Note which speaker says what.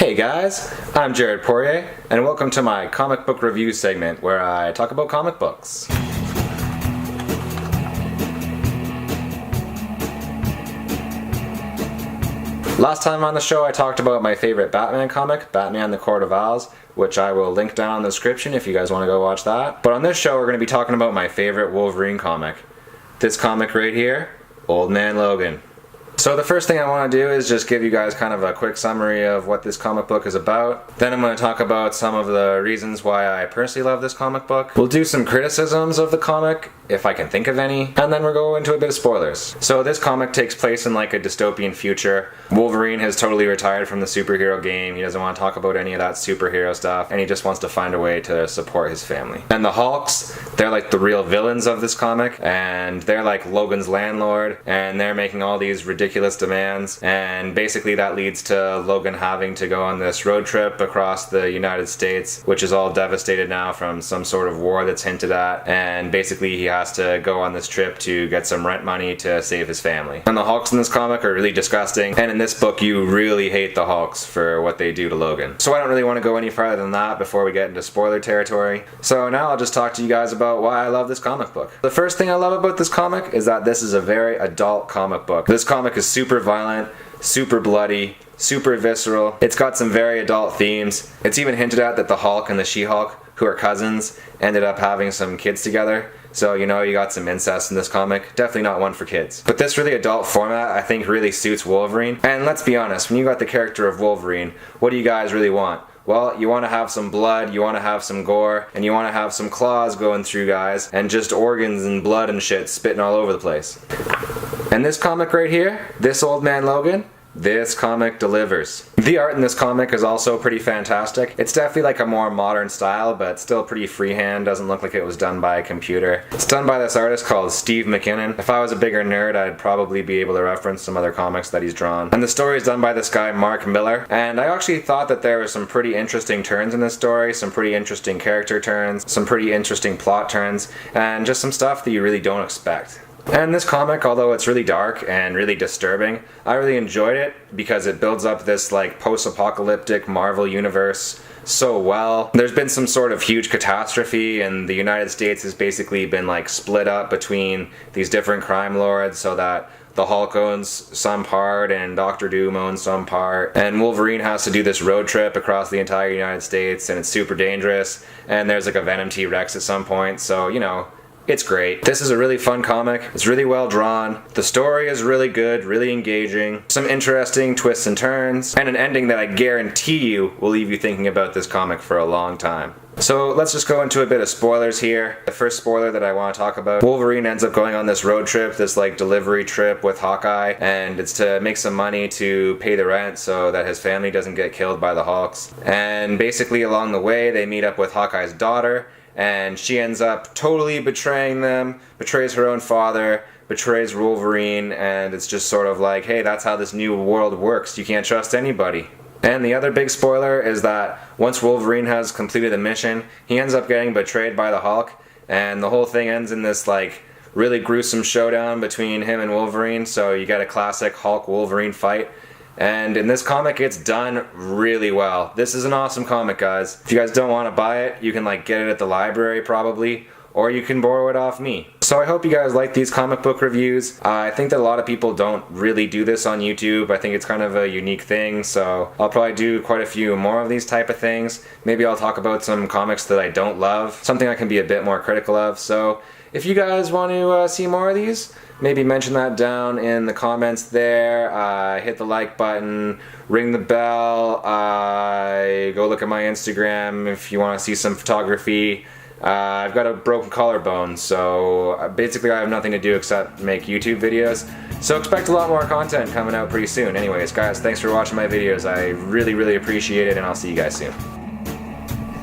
Speaker 1: Hey guys, I'm Jared Poirier, and welcome to my comic book review segment where I talk about comic books. Last time on the show I talked about my favorite Batman comic, Batman the Court of Owls, which I will link down in the description if you guys want to go watch that. But on this show we're going to be talking about my favorite Wolverine comic. This comic right here, Old Man Logan. So the first thing I want to do is just give you guys kind of a quick summary of what this comic book is about. Then I'm going to talk about some of the reasons why I personally love this comic book. We'll do some criticisms of the comic, if I can think of any, and then we'll go into a bit of spoilers. So this comic takes place in like a dystopian future. Wolverine has totally retired from the superhero game. He doesn't want to talk about any of that superhero stuff, and he just wants to find a way to support his family. And the Hulks, they're like the real villains of this comic, and they're like Logan's landlord, and they're making all these ridiculous demands, and basically that leads to Logan having to go on this road trip across the United States, which is all devastated now from some sort of war that's hinted at, and basically he has to go on this trip to get some rent money to save his family. And the Hulks in this comic are really disgusting, and in this book you really hate the Hulks for what they do to Logan. So I don't really want to go any further than that before we get into spoiler territory. So now I'll just talk to you guys about why I love this comic book. The first thing I love about this comic is that this is a very adult comic book. This comic is super violent, super bloody, super visceral. It's got some very adult themes. It's even hinted at that the Hulk and the She-Hulk, who are cousins, ended up having some kids together. So, you know, you got some incest in this comic. Definitely not one for kids. But this really adult format, I think, really suits Wolverine. And let's be honest, when you got the character of Wolverine, what do you guys really want? Well, you want to have some blood, you want to have some gore, and you want to have some claws going through guys, and just organs and blood and shit spitting all over the place. And this comic right here, this Old Man Logan, this comic delivers. The art in this comic is also pretty fantastic. It's definitely like a more modern style, but still pretty freehand, doesn't look like it was done by a computer. It's done by this artist called Steve McKinnon. If I was a bigger nerd, I'd probably be able to reference some other comics that he's drawn. And the story is done by this guy, Mark Miller. And I actually thought that there were some pretty interesting turns in this story, some pretty interesting character turns, some pretty interesting plot turns, and just some stuff that you really don't expect. And this comic, although it's really dark and really disturbing, I really enjoyed it because it builds up this like post-apocalyptic Marvel universe so well. There's been some sort of huge catastrophe, and the United States has basically been like split up between these different crime lords, so that the Hulk owns some part and Dr. Doom owns some part, and Wolverine has to do this road trip across the entire United States, and it's super dangerous, and there's like a Venom T-Rex at some point, so you know, it's great. This is a really fun comic. It's really well drawn. The story is really good, really engaging. Some interesting twists and turns, and an ending that I guarantee you will leave you thinking about this comic for a long time. So let's just go into a bit of spoilers here. The first spoiler that I want to talk about, Wolverine ends up going on this road trip, this like delivery trip with Hawkeye, and it's to make some money to pay the rent so that his family doesn't get killed by the Hulks. And basically along the way they meet up with Hawkeye's daughter, and she ends up totally betraying them, betrays her own father, betrays Wolverine, and it's just sort of like, hey, that's how this new world works. You can't trust anybody. And the other big spoiler is that once Wolverine has completed the mission, he ends up getting betrayed by the Hulk, and the whole thing ends in this like really gruesome showdown between him and Wolverine, so you get a classic Hulk-Wolverine fight. And in this comic, it's done really well. This is an awesome comic, guys. If you guys don't want to buy it, you can like get it at the library probably, or you can borrow it off me. So I hope you guys like these comic book reviews. I think that a lot of people don't really do this on YouTube. I think it's kind of a unique thing, so I'll probably do quite a few more of these type of things. Maybe I'll talk about some comics that I don't love, something I can be a bit more critical of. So if you guys want to see more of these, maybe mention that down in the comments there. Hit the like button, ring the bell, go look at my Instagram if you want to see some photography. I've got a broken collarbone, so basically I have nothing to do except make YouTube videos. So expect a lot more content coming out pretty soon. Anyways, guys, thanks for watching my videos. I really, really appreciate it, and I'll see you guys soon.